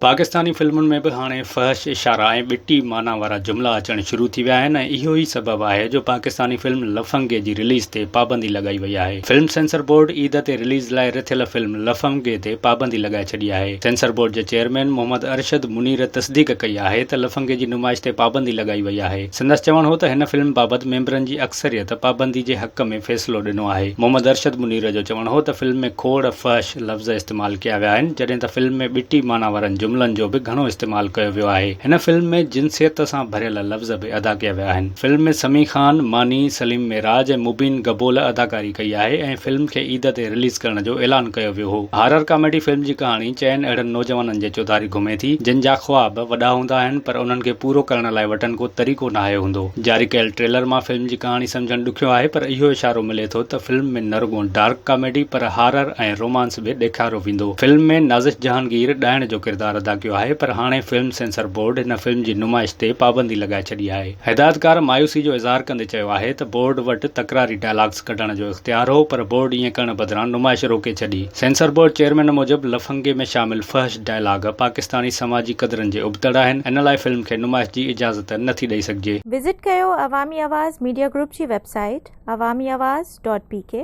पाकिस्तानी फिल्मुनि में भी हाणे फ़हश इशारा ऐं ॿिटी माना वारा जुमिला अचणु शुरू थी विया आहिनि ऐं इहो ई सबबु आहे जो पाकिस्तानी फिल्म लफंगे जी रिलीज़ ते पाबंदी लॻाई वई आहे। फिल्म सेंसर बोर्ड ईद ते रिलीज़ लाइ रिथियल फिल्म लफंगे ते पाबंदी लॻाए छॾी आहे। सेंसर बोर्ड जे चेयरमैन मोहम्मद अरशद मुनीर तस्दीक कई आहे त लफंगे जी नुमाइश ते पाबंदी लॻाई वई आहे। संदसि चवणु हो त हिन फिल्म बाबति मेंबरनि जी अक्सरियत पाबंदी जे हक़ में फ़ैसिलो ॾिनो आहे। मोहम्मद अरशद मुनीर जो चवणु हो त फिल्म में खोड़ फ़हश लफ़्ज़ इस्तेमालु कया विया आहिनि, जॾहिं त फिल्म में ॿिटी माना वारनि जुमिलनि जो भी घणो इस्तेमाल कयो वियो आहे। हिन फिल्म में जिनसियत सां भरियल लफ़्ज़ भी अदा कया विया आहिनि। फिल्म में समी खान, मानी, सलीम मेराज ऐं मुबीन गबोल अदाकारी कई आहे ऐं फिल्म खे ईद ते रिलीज़ करण जो ऐलान कयो वियो हो। हॉरर कॉमेडी फिल्म जी कहाणी चइनि अहिड़नि नौजवाननि जे चौधारी घुमे थी जिन जा ख्वाब वॾा हूंदा आहिनि पर उन्हनि खे पूरो करण लाइ वटनि को तरीक़ो नाहे हूंदो। जारी कयल ट्रेलर मां फिल्म जी कहाणी सम्झणु ॾुखियो आहे, पर इहो इशारो मिले थो त फिल्म में न रुॻो डार्क कॉमेडी पर हॉरर ऐं रोमांस भी ॾेखारियो वेंदो। फिल्म में नाज़िश जहांगीर ॾाइण जो किरदारु अदा कयो आहे, पर हाणे फिल्म सेंसर बोर्ड हिन फिल्म जी नुमाइश ते पाबंदी लॻाए छॾी आहे। हिदायतकार मायूसी जो इज़हार कंदे चयो आहे त बोर्ड वटि तकरारी डायलॉग्स कढण जो इख्तियार हो, पर बोर्ड ईअं करण बदिरां नुमाइश रोके छॾी। सेंसर बोर्ड चेयरमैन मूजिबि लफंगे में शामिल फ़हश डायलॉग पाकिस्तानी समाजी क़दरनि जे उबतड़ आहिनि। इन लाइ फिल्म खे नुमाइश जी इजाज़त नथी ॾेई सघिजे। विज़िट कयो अवामी आवाज़ मीडिया ग्रुप जी वेबसाइट awamiawaz.pk